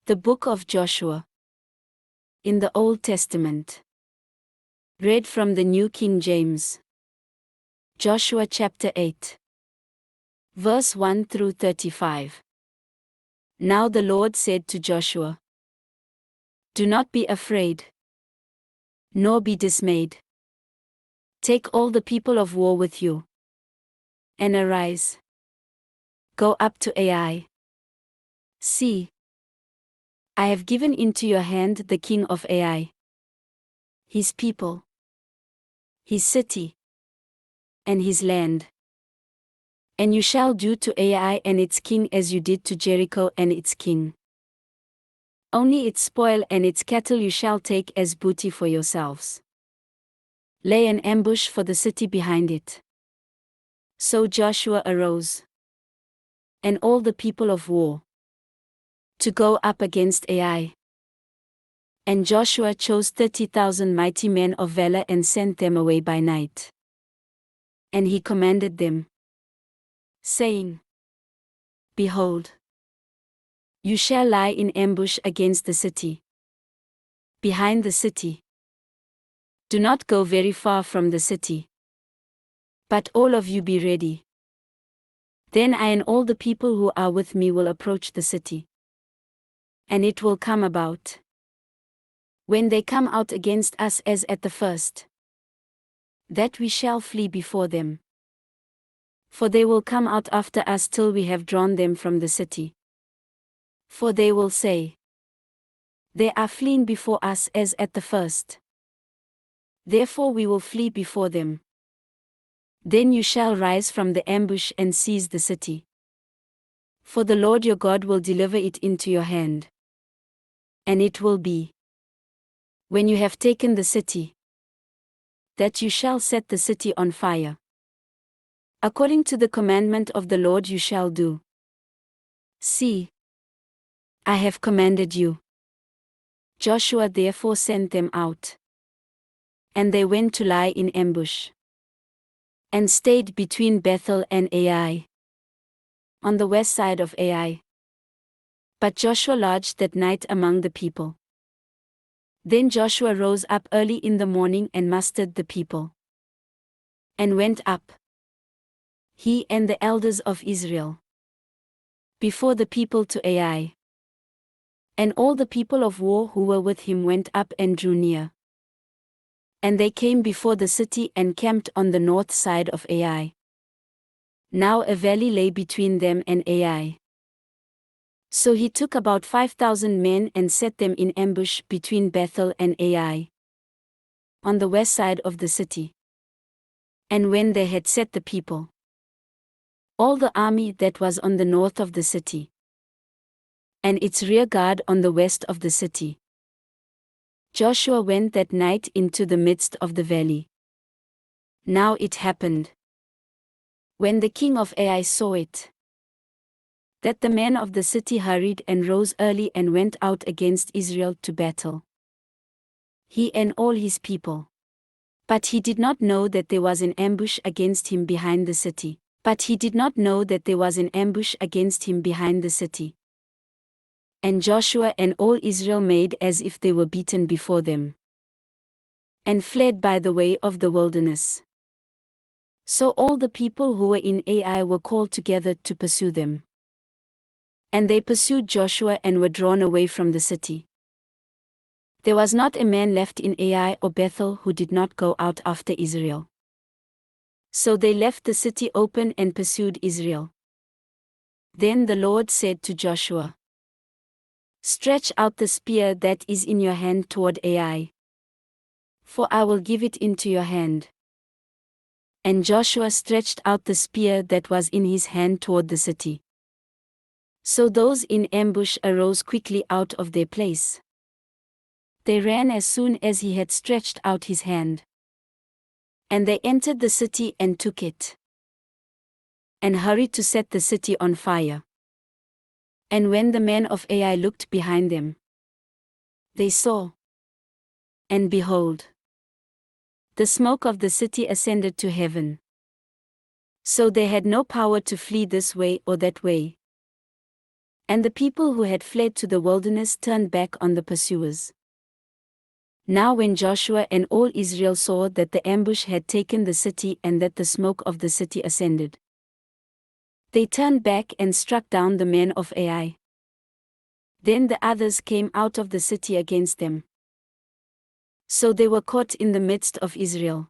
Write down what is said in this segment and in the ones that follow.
The Book of Joshua. In the Old Testament. Read from the New King James. Joshua chapter 8. Verse 1 through 35. Now the Lord said to Joshua, "Do not be afraid, nor be dismayed. Take all the people of war with you, and arise. Go up to Ai. See, I have given into your hand the king of Ai, his people, his city, and his land. And you shall do to Ai and its king as you did to Jericho and its king. Only its spoil and its cattle you shall take as booty for yourselves. Lay an ambush for the city behind it." So Joshua arose, and all the people of war, to go up against Ai. And Joshua chose 30,000 mighty men of valor and sent them away by night. And he commanded them, saying, "Behold, you shall lie in ambush against the city, behind the city. Do not go very far from the city, but all of you be ready. Then I and all the people who are with me will approach the city. And it will come about, when they come out against us as at the first, that we shall flee before them. For they will come out after us till we have drawn them from the city. For they will say, 'They are fleeing before us as at the first. Therefore we will flee before them.' Then you shall rise from the ambush and seize the city. For the Lord your God will deliver it into your hand. And it will be, when you have taken the city, that you shall set the city on fire. According to the commandment of the Lord you shall do. See, I have commanded you." Joshua therefore sent them out. And they went to lie in ambush, and stayed between Bethel and Ai, on the west side of Ai. But Joshua lodged that night among the people. Then Joshua rose up early in the morning and mustered the people, and went up, he and the elders of Israel, before the people to Ai. And all the people of war who were with him went up and drew near. And they came before the city and camped on the north side of Ai. Now a valley lay between them and Ai. So he took about 5,000 men and set them in ambush between Bethel and Ai, on the west side of the city. And when they had set the people, all the army that was on the north of the city, and its rear guard on the west of the city, Joshua went that night into the midst of the valley. Now it happened, when the king of Ai saw it, that the men of the city hurried and rose early and went out against Israel to battle, he and all his people. But he did not know that there was an ambush against him behind the city. And Joshua and all Israel made as if they were beaten before them, and fled by the way of the wilderness. So all the people who were in Ai were called together to pursue them. And they pursued Joshua and were drawn away from the city. There was not a man left in Ai or Bethel who did not go out after Israel. So they left the city open and pursued Israel. Then the Lord said to Joshua, "Stretch out the spear that is in your hand toward Ai, for I will give it into your hand." And Joshua stretched out the spear that was in his hand toward the city. So those in ambush arose quickly out of their place. They ran as soon as he had stretched out his hand. And they entered the city and took it, and hurried to set the city on fire. And when the men of Ai looked behind them, they saw, and behold, the smoke of the city ascended to heaven. So they had no power to flee this way or that way. And the people who had fled to the wilderness turned back on the pursuers. Now when Joshua and all Israel saw that the ambush had taken the city and that the smoke of the city ascended, they turned back and struck down the men of Ai. Then the others came out of the city against them. So they were caught in the midst of Israel,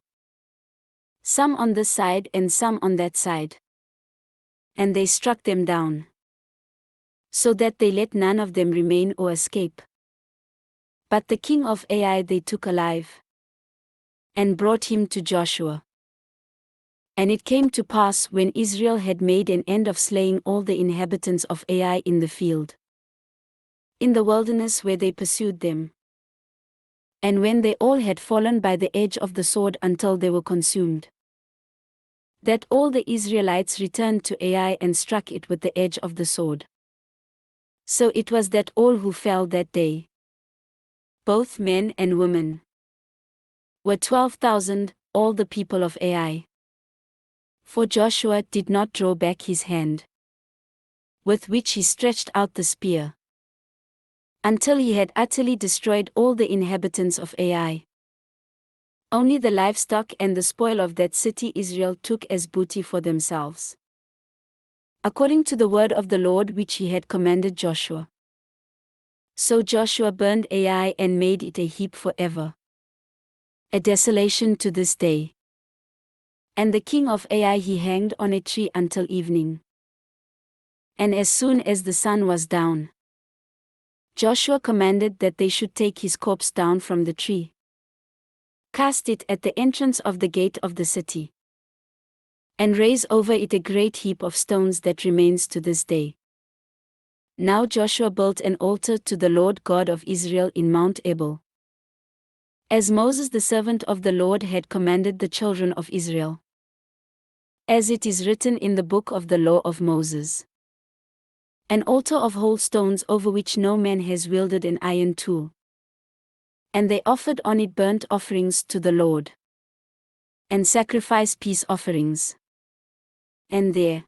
some on this side and some on that side. And they struck them down, so that they let none of them remain or escape. But the king of Ai they took alive, and brought him to Joshua. And it came to pass when Israel had made an end of slaying all the inhabitants of Ai in the field, in the wilderness where they pursued them, and when they all had fallen by the edge of the sword until they were consumed, that all the Israelites returned to Ai and struck it with the edge of the sword. So it was that all who fell that day, both men and women, were 12,000, all the people of Ai. For Joshua did not draw back his hand, with which he stretched out the spear, until he had utterly destroyed all the inhabitants of Ai. Only the livestock and the spoil of that city Israel took as booty for themselves, according to the word of the Lord which he had commanded Joshua. So Joshua burned Ai and made it a heap forever, a desolation to this day. And the king of Ai he hanged on a tree until evening. And as soon as the sun was down, Joshua commanded that they should take his corpse down from the tree, cast it at the entrance of the gate of the city, and raise over it a great heap of stones that remains to this day. Now Joshua built an altar to the Lord God of Israel in Mount Ebal, as Moses the servant of the Lord had commanded the children of Israel, as it is written in the book of the law of Moses. An altar of whole stones over which no man has wielded an iron tool. And they offered on it burnt offerings to the Lord, and sacrificed peace offerings. And there,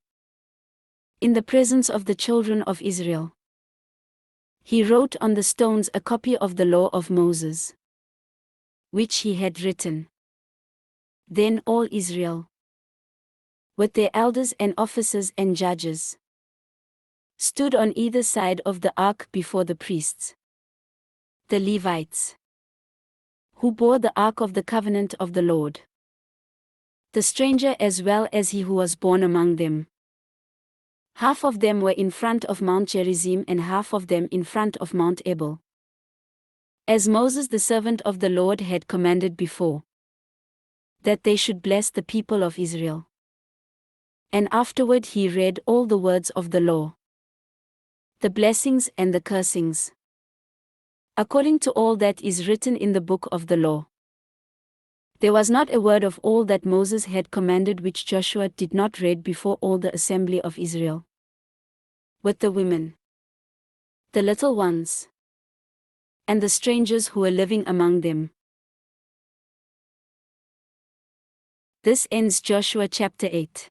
in the presence of the children of Israel, he wrote on the stones a copy of the law of Moses, which he had written. Then all Israel, with their elders and officers and judges, stood on either side of the ark before the priests, the Levites, who bore the ark of the covenant of the Lord, the stranger as well as he who was born among them. Half of them were in front of Mount Gerizim and half of them in front of Mount Ebal, as Moses the servant of the Lord had commanded before, that they should bless the people of Israel. And afterward he read all the words of the law, the blessings and the cursings, according to all that is written in the book of the law. There was not a word of all that Moses had commanded which Joshua did not read before all the assembly of Israel, with the women, the little ones, and the strangers who were living among them. This ends Joshua chapter 8.